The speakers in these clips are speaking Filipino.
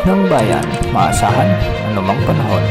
ng bayan, maasahan anumang panahon.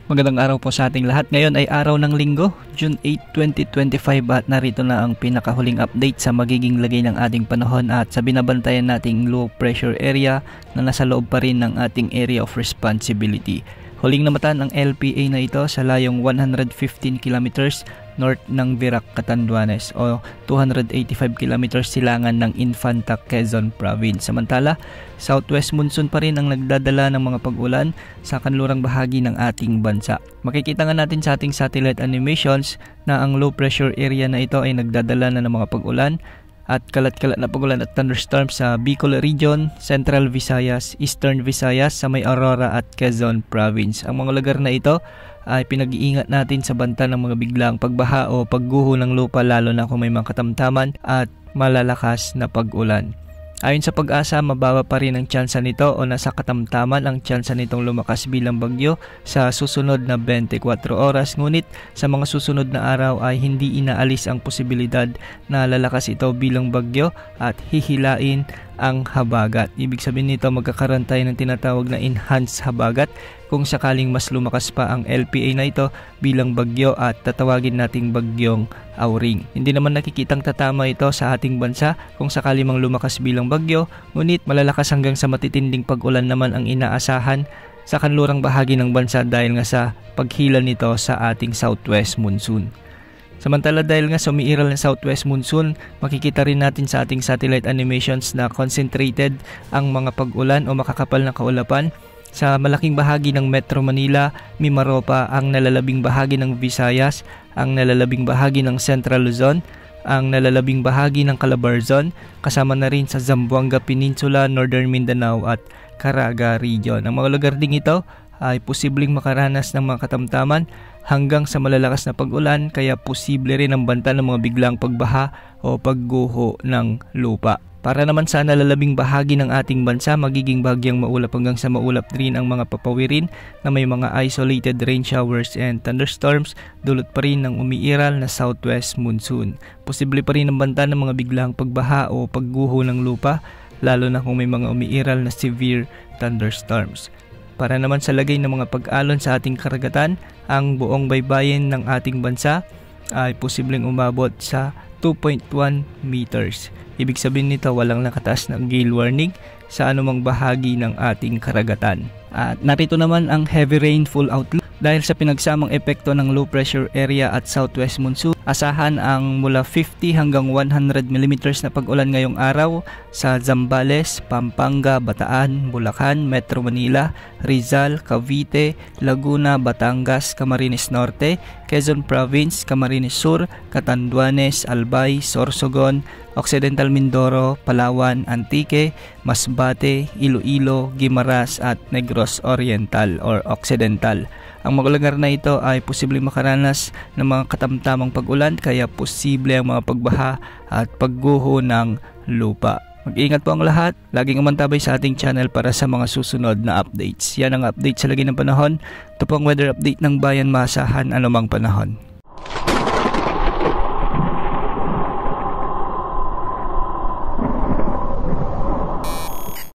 Magandang araw po sa ating lahat. Ngayon ay araw ng Linggo, June 8, 2025 at narito na ang pinakahuling update sa magiging lagay ng ating panahon at sa binabantayan nating low pressure area na nasa loob pa rin ng ating area of responsibility. Huling namatan ang LPA na ito sa layong 115 kilometers north ng Virac, Catanduanes o 285 kilometers silangan ng Infanta, Quezon Province. Samantala, southwest monsoon pa rin ang nagdadala ng mga pag-ulan sa kanlurang bahagi ng ating bansa. Makikita nga natin sa ating satellite animations na ang low pressure area na ito ay nagdadala na ng mga pag-ulan at kalat-kalat na pag-ulan at thunderstorms sa Bicol Region, Central Visayas, Eastern Visayas, sa may Aurora at Quezon Province. Ang mga lugar na ito ay pinag-iingat natin sa banta ng mga biglang pagbaha o pagguho ng lupa lalo na kung may mga katamtaman at malalakas na pag-ulan. Ayon sa Pag-asa, mababa pa rin ang tsansa nito o nasa katamtaman ang tsansa nitong lumakas bilang bagyo sa susunod na 24 oras. Ngunit sa mga susunod na araw ay hindi inaalis ang posibilidad na lalakas ito bilang bagyo at hihilain ang habagat. Ibig sabihin nito magkakaroon tayo ng tinatawag na enhanced habagat kung sakaling mas lumakas pa ang LPA na ito bilang bagyo at tatawagin nating bagyong Auring. Hindi naman nakikitang tatama ito sa ating bansa kung sakali mang lumakas bilang bagyo, ngunit malalakas hanggang sa matitinding pag-ulan naman ang inaasahan sa kanlurang bahagi ng bansa dahil nga sa paghila nito sa ating southwest monsoon. Samantala dahil nga sumiiral ng southwest monsoon, makikita rin natin sa ating satellite animations na concentrated ang mga pag-ulan o makakapal na kaulapan sa malaking bahagi ng Metro Manila, Mimaropa, ang nalalabing bahagi ng Visayas, ang nalalabing bahagi ng Central Luzon, ang nalalabing bahagi ng Calabarzon, kasama na rin sa Zamboanga Peninsula, Northern Mindanao at Caraga Region. Ang mga lugar ding ito ay posibleng makaranas ng mga katamtaman hanggang sa malalakas na pag-ulan, kaya posible rin ang banta ng mga biglang pagbaha o pagguho ng lupa. Para naman sa nalalabing bahagi ng ating bansa, magiging bahagyang maulap hanggang sa maulap rin ang mga papawirin na may mga isolated rain showers and thunderstorms dulot pa rin ng umiiral na southwest monsoon. Posible pa rin ang banta ng mga biglang pagbaha o pagguho ng lupa, lalo na kung may mga umiiral na severe thunderstorms. Para naman sa lagay ng mga pag-alon sa ating karagatan, ang buong baybayin ng ating bansa ay posibleng umabot sa 2.1 meters. Ibig sabihin nito walang nakataas na gale warning sa anumang bahagi ng ating karagatan. At narito naman ang heavy rainfall outlook. Dahil sa pinagsamang epekto ng low pressure area at southwest monsoon, asahan ang mula 50 hanggang 100 mm na pag-ulan ngayong araw sa Zambales, Pampanga, Bataan, Bulacan, Metro Manila, Rizal, Cavite, Laguna, Batangas, Camarines Norte, Quezon Province, Camarines Sur, Catanduanes, Albay, Sorsogon, Occidental Mindoro, Palawan, Antique, Masbate, Iloilo, Guimaras at Negros Oriental or Occidental. Ang mga lugar na ito ay posibleng makaranas ng mga katamtamang pag-ulan, kaya posible ang mga pagbaha at pagguho ng lupa. Mag-ingat po ang lahat. Laging umantabay sa ating channel para sa mga susunod na updates. Yan ang update sa lagay ng panahon. Ito po ang weather update ng bayan, maasahan anumang panahon.